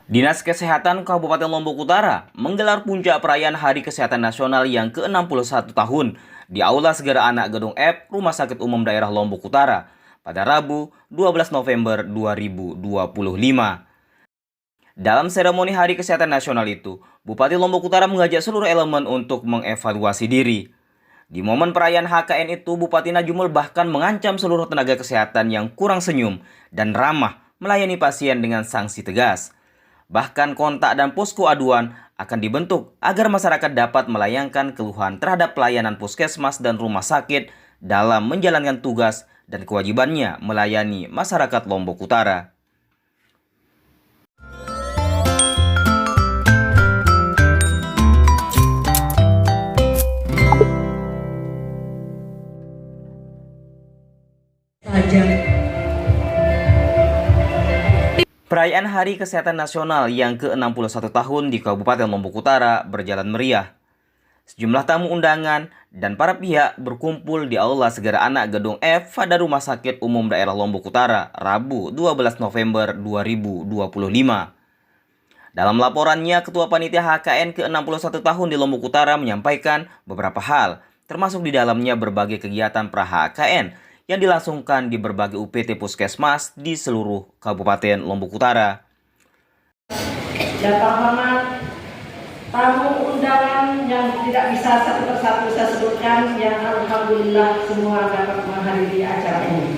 Dinas Kesehatan Kabupaten Lombok Utara menggelar puncak perayaan Hari Kesehatan Nasional yang ke-61 tahun di Aula Segara Anak Gedung F Rumah Sakit Umum Daerah Lombok Utara pada Rabu 12 November 2025. Dalam seremoni Hari Kesehatan Nasional itu, Bupati Lombok Utara mengajak seluruh elemen untuk mengevaluasi diri. Di momen perayaan HKN itu, Bupati Najumul bahkan mengancam seluruh tenaga kesehatan yang kurang senyum dan ramah melayani pasien dengan sanksi tegas. Bahkan kontak dan posko aduan akan dibentuk agar masyarakat dapat melayangkan keluhan terhadap pelayanan puskesmas dan rumah sakit dalam menjalankan tugas dan kewajibannya melayani masyarakat Lombok Utara. Perayaan Hari Kesehatan Nasional yang ke-61 tahun di Kabupaten Lombok Utara berjalan meriah. Sejumlah tamu undangan dan para pihak berkumpul di Aula Segara Anak Gedung F pada Rumah Sakit Umum Daerah Lombok Utara, Rabu 12 November 2025. Dalam laporannya, Ketua Panitia HKN ke-61 tahun di Lombok Utara menyampaikan beberapa hal, termasuk di dalamnya berbagai kegiatan pra-HKN yang dilangsungkan di berbagai UPT Puskesmas di seluruh Kabupaten Lombok Utara. Yang terhormat, tamu undangan yang tidak bisa satu persatu saya sebutkan, yang alhamdulillah semua dapat menghadiri acara ini.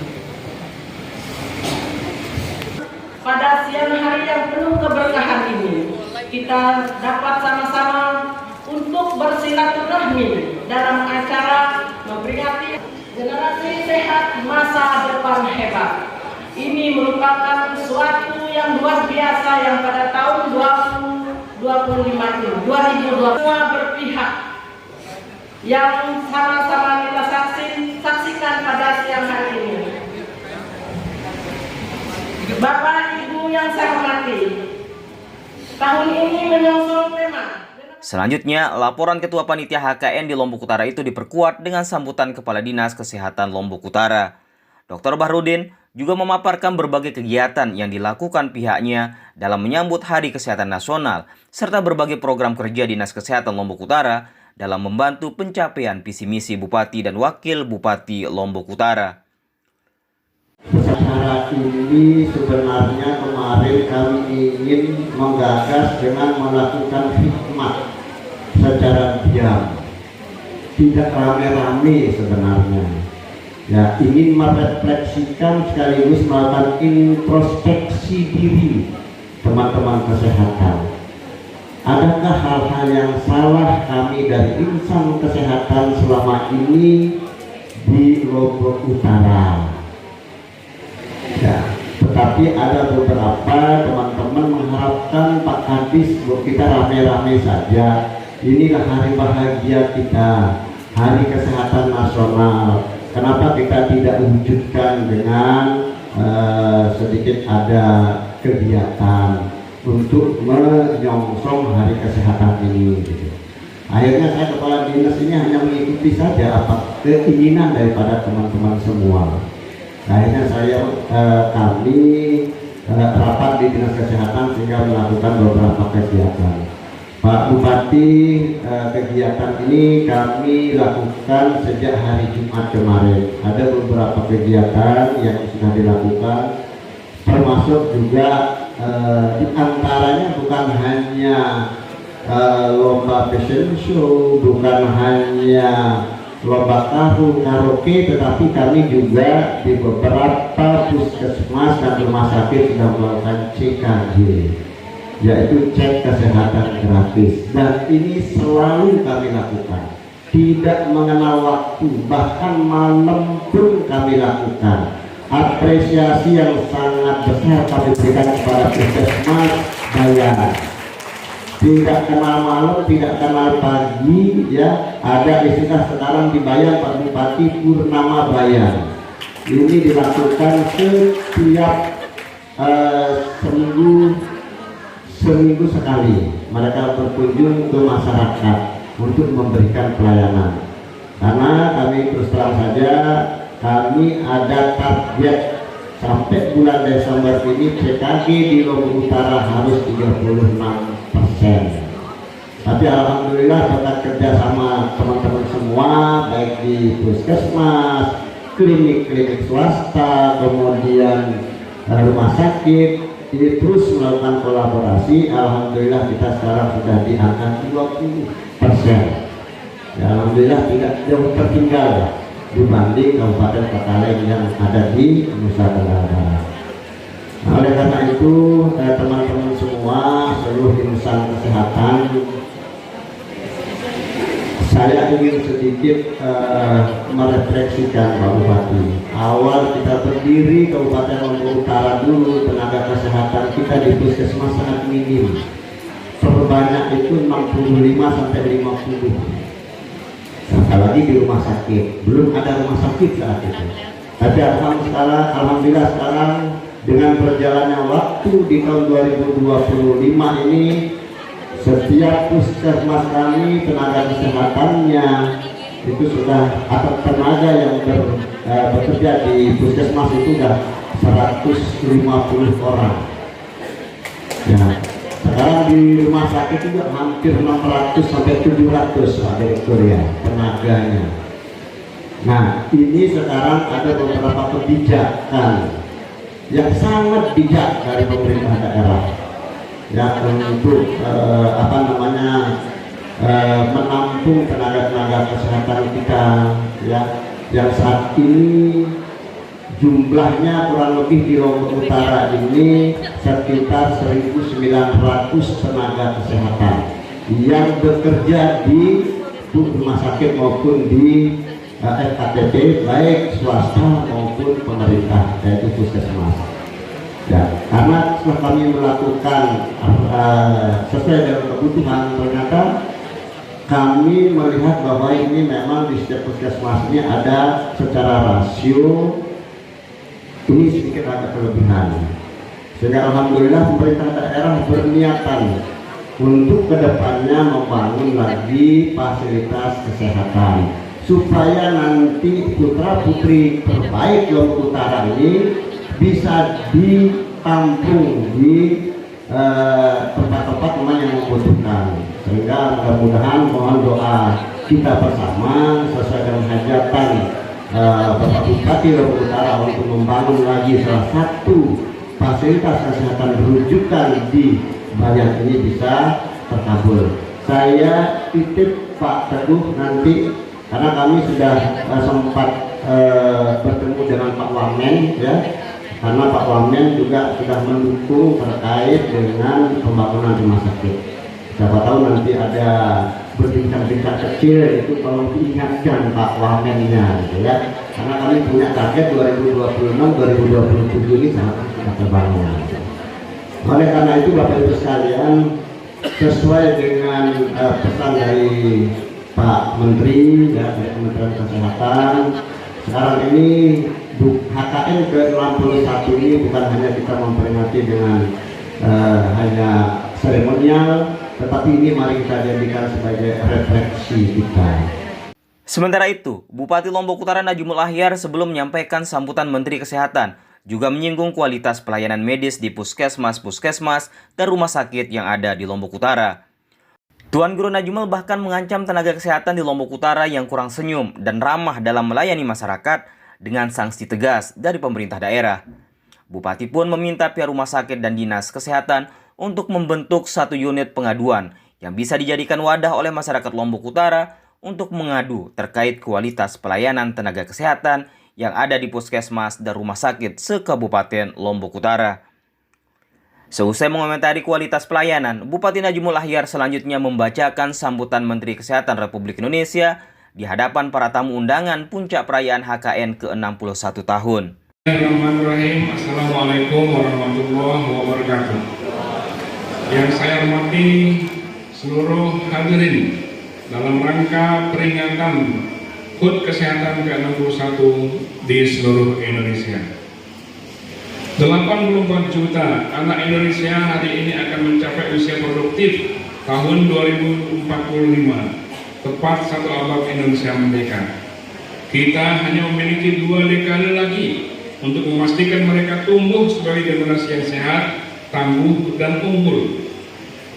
Pada siang hari yang penuh keberkahan ini, kita dapat sama-sama untuk bersilaturahmi dalam acara memperingati Generasi Sehat Masa Depan Hebat. Ini merupakan sesuatu yang luar biasa yang pada tahun 2025 ini, 2020 semua berpihak yang sama-sama kita saksikan pada siang hari ini. Bapak Ibu yang saya hormati, tahun ini menyongsong tema. Selanjutnya, laporan Ketua Panitia HKN di Lombok Utara itu diperkuat dengan sambutan Kepala Dinas Kesehatan Lombok Utara. Dr. Bahrudin juga memaparkan berbagai kegiatan yang dilakukan pihaknya dalam menyambut Hari Kesehatan Nasional, serta berbagai program kerja Dinas Kesehatan Lombok Utara dalam membantu pencapaian visi misi Bupati dan Wakil Bupati Lombok Utara. Acara ini sebenarnya kemarin kami ingin menggagas dengan melakukan hikmat secara diam, tidak rame-rame sebenarnya. Ya, ingin merefleksikan sekaligus melakukan introspeksi diri teman-teman kesehatan. Adakah hal-hal yang salah kami dari insan kesehatan selama ini di Lombok Utara? Ya, tetapi ada beberapa teman-teman mengharapkan Pak Kadis kita rame-rame saja. Inilah hari bahagia kita, Hari Kesehatan Nasional. Kenapa kita tidak wujudkan dengan sedikit ada kegiatan untuk menyongsong Hari Kesehatan ini? Gitu. Akhirnya saya Kepala Dinas ini hanya mengikuti saja apa keinginan daripada teman-teman semua. Akhirnya kami rapat di Dinas Kesehatan sehingga melakukan beberapa kegiatan. Pak Bupati, kegiatan ini kami lakukan sejak hari Jumat kemarin. Ada beberapa kegiatan yang sudah dilakukan, termasuk juga diantaranya bukan hanya lomba fashion show, bukan hanya lomba tahu karaoke, tetapi kami juga di beberapa puskesmas dan rumah sakit sudah melakukan CKG, yaitu cek kesehatan gratis, dan ini selalu kami lakukan, tidak mengenal waktu, bahkan malam pun kami lakukan. Apresiasi yang sangat besar kami berikan kepada puskesmas bayaran. Tidak kenal malam, tidak kenal pagi, ya. Ada istilah sekarang dibayar Pak Bupati purnama bayar. Ini dilakukan setiap seminggu sekali. Mereka berkunjung ke masyarakat untuk memberikan pelayanan. Karena kami terus terang saja, kami ada target sampai bulan Desember ini PKG di Lombok Utara harus 36%. Tapi alhamdulillah berkat kerja sama teman-teman semua, baik di puskesmas, klinik-klinik swasta, kemudian rumah sakit, ini terus melakukan kolaborasi. Alhamdulillah kita sekarang sudah di angka 20%. Ya, alhamdulillah tidak jauh tertinggal dibanding Kabupaten Kota lain yang ada di Nusa Tenggara Barat. Nah, oleh karena itu teman-teman semua seluruh insan kesehatan, saya ingin sedikit merefleksikan Pak Bupati. Awal kita berdiri Kabupaten Lombok Utara dulu, tenaga kesehatan kita di puskesmas sangat minim. Terbanyak itu 65 sampai 50. Apalagi di rumah sakit, belum ada rumah sakit saat itu. Tapi alhamdulillah sekarang dengan berjalannya waktu di tahun 2025 ini, setiap puskesmas kami tenaga kesehatannya itu sudah, atau tenaga yang bekerja di puskesmas itu sudah 150 orang. Ya, sekarang di rumah sakit juga hampir 600 sampai 700 Pak Direktur ya tenaganya. Nah, ini sekarang ada beberapa kebijakan yang sangat bijak dari pemerintah daerah ya untuk menampung tenaga-tenaga kesehatan kita ya, yang saat ini jumlahnya kurang lebih di Lombok Utara ini sekitar 1.900 tenaga kesehatan yang bekerja di rumah sakit maupun di FKTP, baik swasta maupun pemerintah, yaitu puskesmas. Ya, karena setelah kami melakukan sesuai dengan kebutuhan, ternyata kami melihat bahwa ini memang di setiap puskesmas ini ada secara rasio ini sedikit agak kelebihan, sehingga alhamdulillah pemerintah daerah berniatan untuk kedepannya membangun lagi fasilitas kesehatan supaya nanti putra putri terbaik Lombok Utara ini bisa ditampung di tempat-tempat yang membutuhkan. Sehingga mudah-mudahan mohon doa kita bersama sesuai dengan hajatan Bapak Bupati Lombok Utara untuk membangun lagi salah satu fasilitas kesehatan rujukan di Bayan ini bisa terkabul. Saya titip Pak Teguh nanti, karena kami sudah sempat bertemu dengan Pak Wamen ya, karena Pak Wamen juga sudah mendukung terkait dengan pembangunan rumah sakit. Siapa tahu nanti ada berbincang-bincang kecil itu kalau diingatkan Pak Wamennya gitu ya, karena kami punya target 2026-2027 ini sangat sudah terbangun. Oleh karena itu Bapak Ibu sekalian, sesuai dengan pesan dari Pak Menteri ya, dari Kementerian Kesehatan, sekarang ini HKN ke-61 ini bukan hanya kita memperingati dengan hanya seremonial, tetapi ini mari kita jadikan sebagai refleksi kita. Sementara itu, Bupati Lombok Utara Najmul Ahyar sebelum menyampaikan sambutan Menteri Kesehatan juga menyinggung kualitas pelayanan medis di puskesmas-puskesmas dan rumah sakit yang ada di Lombok Utara. Tuan Guru Najmul bahkan mengancam tenaga kesehatan di Lombok Utara yang kurang senyum dan ramah dalam melayani masyarakat dengan sanksi tegas dari pemerintah daerah. Bupati pun meminta pihak rumah sakit dan dinas kesehatan untuk membentuk satu unit pengaduan yang bisa dijadikan wadah oleh masyarakat Lombok Utara untuk mengadu terkait kualitas pelayanan tenaga kesehatan yang ada di puskesmas dan rumah sakit se-Kabupaten Lombok Utara. Seusai mengomentari kualitas pelayanan, Bupati Najmul Ahyar selanjutnya membacakan sambutan Menteri Kesehatan Republik Indonesia di hadapan para tamu undangan puncak perayaan HKN ke-61 tahun. Bismillahirrahmanirrahim. Assalamualaikum warahmatullahi wabarakatuh. Yang saya hormati seluruh hadirin dalam rangka peringatan HUT Kesehatan ke-61 di seluruh Indonesia. 84 juta anak Indonesia hari ini akan mencapai usia produktif tahun 2045, tepat 1 abad Indonesia merdeka. Kita hanya memiliki 2 dekade lagi untuk memastikan mereka tumbuh sebagai generasi yang sehat, tangguh, dan unggul.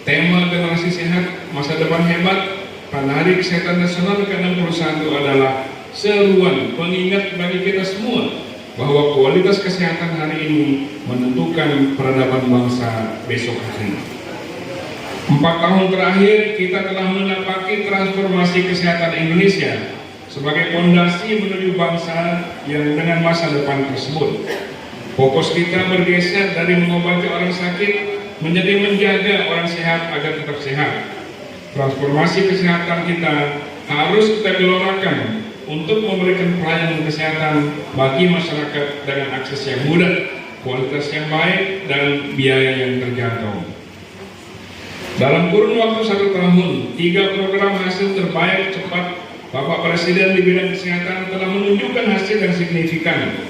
Tema generasi sehat, masa depan hebat pada Hari Kesehatan Nasional ke-61 adalah seruan pengingat bagi kita semua bahwa kualitas kesehatan hari ini menentukan peradaban bangsa besok hari. 4 tahun terakhir kita telah menapaki transformasi kesehatan Indonesia sebagai fondasi menuju bangsa yang dengan masa depan tersebut. Fokus kita bergeser dari mengobati orang sakit menjadi menjaga orang sehat agar tetap sehat. Transformasi kesehatan kita harus kita gelorakan untuk memberikan pelayanan kesehatan bagi masyarakat dengan akses yang mudah, kualitas yang baik, dan biaya yang terjangkau. Dalam kurun waktu 1 tahun, 3 program hasil terbaik cepat Bapak Presiden di bidang kesehatan telah menunjukkan hasil yang signifikan.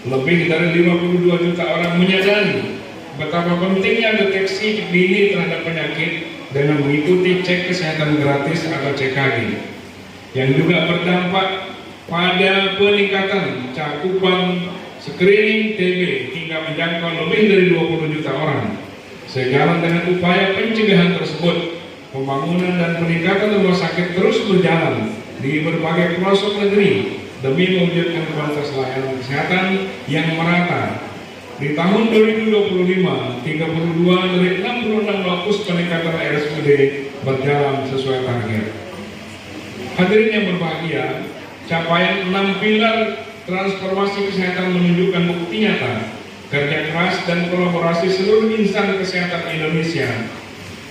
Lebih dari 52 juta orang menyadari betapa pentingnya deteksi dini terhadap penyakit dengan mengikuti cek kesehatan gratis atau CKG, yang juga berdampak pada peningkatan cakupan screening TB hingga menjangkau lebih dari 20 juta orang. Sejalan dengan upaya pencegahan tersebut, pembangunan dan peningkatan rumah sakit terus berjalan di berbagai pelosok negeri demi mewujudkan kualitas layanan kesehatan yang merata. Di tahun 2025, 32 dari 66 lokus peningkatan RSUD berjalan sesuai target. Hadirin yang berbahagia, capaian 6 pilar transformasi kesehatan menunjukkan bukti nyata kerja keras dan kolaborasi seluruh insan kesehatan Indonesia.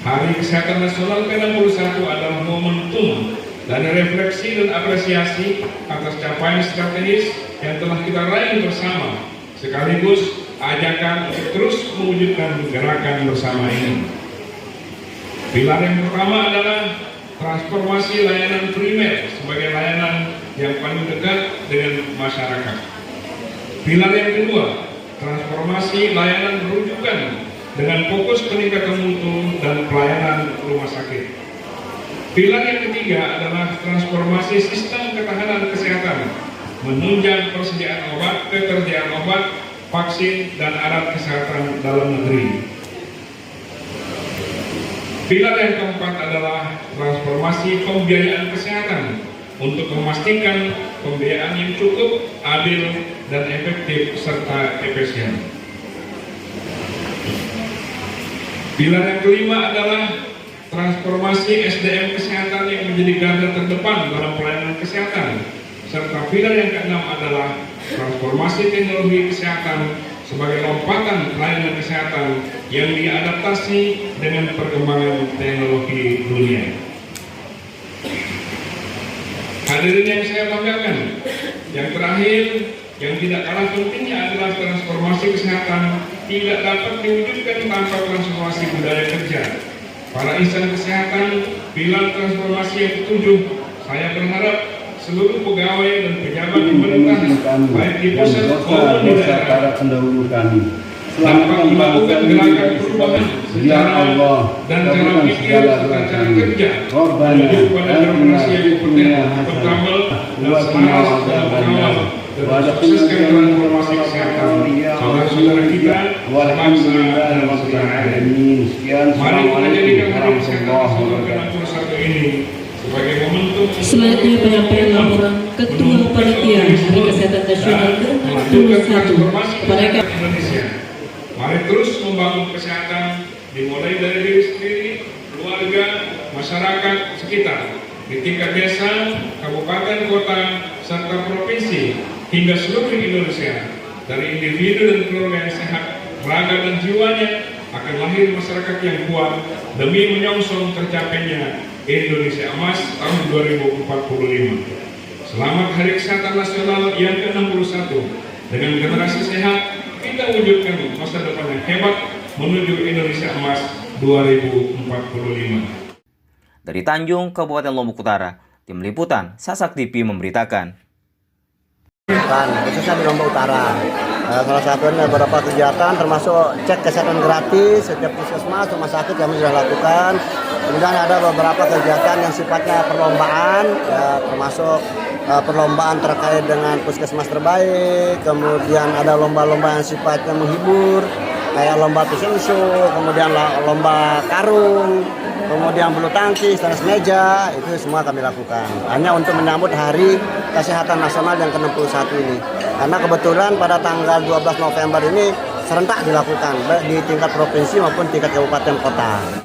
Hari Kesehatan Nasional ke-61 adalah momentum dan refleksi dan apresiasi atas capaian strategis yang telah kita raih bersama, sekaligus ajakan untuk terus mewujudkan gerakan bersama ini. Pilar yang pertama adalah transformasi layanan primer sebagai layanan yang paling dekat dengan masyarakat. Pilar yang kedua, transformasi layanan rujukan dengan fokus peningkatan mutu dan pelayanan rumah sakit. Pilar yang ketiga adalah transformasi sistem ketahanan kesehatan, menunjang persediaan obat, ketersediaan obat, vaksin, dan alat kesehatan dalam negeri. Pilar yang keempat adalah transformasi pembiayaan kesehatan untuk memastikan pembiayaan yang cukup, adil, dan efektif serta efisien. Pilar yang kelima adalah transformasi SDM kesehatan yang menjadi garda terdepan dalam pelayanan kesehatan, serta pilar yang keenam adalah transformasi teknologi kesehatan sebagai lompatan pelayanan kesehatan yang diadaptasi dengan perkembangan teknologi dunia. Hadirin yang saya banggakan, yang terakhir yang tidak kalah pentingnya adalah transformasi kesehatan tidak dapat diwujudkan tanpa transformasi budaya kerja. Para insan kesehatan, pilar transformasi yang ketujuh, saya berharap seluruh pegawai dan pejabat pemerintah baik di pusat maupun di daerah dapat melakukan gerakan perubahan secara dan cara pikir serta cara kerja menuju pada demokrasi yang kompeten, akuntabel, dan selaras dalam mengawal dan sukseskan transformasi kesehatan saudara-saudara kita, bangsa dan sejarah. Mari kita jadikan Hari Kesehatan Nasional ke-61 ini sebagai momentum. Selanjutnya penyampaian laporan Ketua Panitia Hari Kesehatan Nasional ke-61 kepada Indonesia. Mari terus membangun kesehatan dimulai dari diri sendiri, keluarga, masyarakat sekitar, di tingkat desa, kabupaten, kota, serta provinsi hingga seluruh Indonesia. Dari individu dan keluarga yang sehat, raga dan jiwanya akan lahir masyarakat yang kuat demi menyongsong tercapainya Indonesia Emas tahun 2045. Selamat Hari Kesehatan Nasional yang ke-61. Dengan generasi sehat, kita wujudkan masa depan yang hebat menuju Indonesia Emas 2045. Dari Tanjung, Kabupaten Lombok Utara, Tim Liputan Sasak TV memberitakan. Khususnya di Lombok Utara, salah satunya beberapa kegiatan termasuk cek kesehatan gratis setiap puskesmas, rumah sakit kami sudah lakukan. Kemudian ada beberapa kegiatan yang sifatnya perlombaan, ya, termasuk perlombaan terkait dengan puskesmas terbaik, kemudian ada lomba-lomba yang sifatnya menghibur, kayak lomba fashion show, kemudian lomba karung, kemudian bulu tangkis, tenis meja, itu semua kami lakukan. Hanya untuk menyambut Hari Kesehatan Nasional yang ke-61 ini. Karena kebetulan pada tanggal 12 November ini serentak dilakukan, baik di tingkat provinsi maupun tingkat kabupaten kota.